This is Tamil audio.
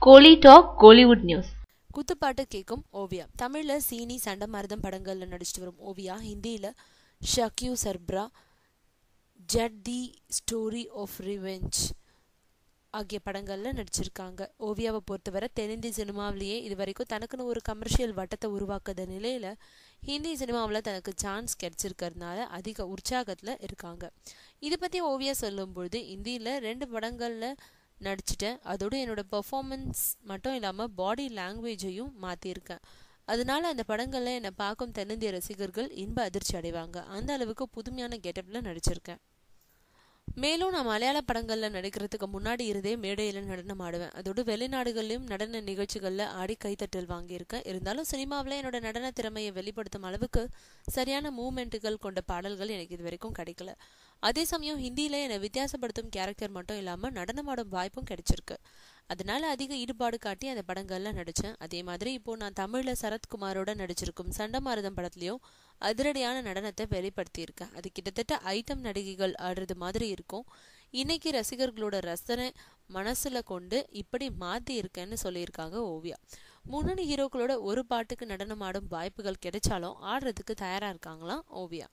கோலி டாக் கோலிவுட் நியூஸ். குத்துப்பாட்டு கேட்கும் ஓவியா. தமிழ்ல சீனி, சண்டமாரதம் படங்கள்ல நடிச்சிட்டு வரும் ஓவியா ஹிந்தியில ஷக்யூ சர்ப்ரா, ஜட் தி ஸ்டோரி ஆஃப் ரிவெஞ்ச் ஆகிய படங்கள்ல நடிச்சிருக்காங்க. ஓவியாவை பொறுத்தவரை தென்னிந்திய சினிமாவிலேயே இது வரைக்கும் தனக்குன்னு ஒரு கமர்ஷியல் வட்டத்தை உருவாக்குற நிலையில ஹிந்தி சினிமாவில் தனக்கு சான்ஸ் கிடைச்சிருக்கிறதுனால அதிக உற்சாகத்துல இருக்காங்க. இதை பத்தி ஓவியா சொல்லும் பொழுது, இந்தியில 2 படங்கள்ல நடிச்சிட்டேன். அதோடு என்னோட பெர்ஃபார்மன்ஸ் மட்டும் இல்லாமல் பாடி லாங்குவேஜையும் மாற்றிருக்கேன். அதனால அந்த படங்களில் என்னை பார்க்கும் தென்னிந்திய ரசிகர்கள் இன்ப அதிர்ச்சி அடைவாங்க. அந்த அளவுக்கு புதுமையான கெட்டப்பில் நடிச்சிருக்கேன். மேலும் நான் மலையாள படங்களில் நடிக்கிறதுக்கு முன்னாடி இருந்தே மேடையில் நடனம் ஆடுவேன். அதோடு வெளிநாடுகளிலும் நடன நிகழ்ச்சிகளில் ஆடி கைத்தட்டல் வாங்கியிருக்கேன். இருந்தாலும் சினிமாவில் என்னோட நடன திறமையை வெளிப்படுத்தும் அளவுக்கு சரியான மூமெண்ட்டுகள் கொண்ட பாடல்கள் எனக்கு இது வரைக்கும் கிடைக்கல. அதே சமயம் ஹிந்தியில் என்னை வித்தியாசப்படுத்தும் கேரக்டர் மட்டும் இல்லாமல் நடனமாடும் வாய்ப்பும் கிடைச்சிருக்கு. அதனால அதிக ஈடுபாடு காட்டி அந்த படங்கள்ல நடித்தேன். அதே மாதிரி இப்போ நான் தமிழில் சரத்குமாரோட நடிச்சிருக்கும் சண்டமாரதம் படத்துலையும் அதிரடியான நடனத்தை வெளிப்படுத்தியிருக்கேன். அது கிட்டத்தட்ட ஐட்டம் நடிகைகள் ஆடுறது மாதிரி இருக்கும். இன்னைக்கு ரசிகர்களோட ரசனை மனசுல கொண்டு இப்படி மாத்தி இருக்கேன்னு சொல்லியிருக்காங்க ஓவியா. முன்னணி ஹீரோக்களோட ஒரு பாட்டுக்கு நடனம் ஆடும் வாய்ப்புகள் கிடைச்சாலும் ஆடுறதுக்கு தயாரா இருக்காங்களாம் ஓவியா.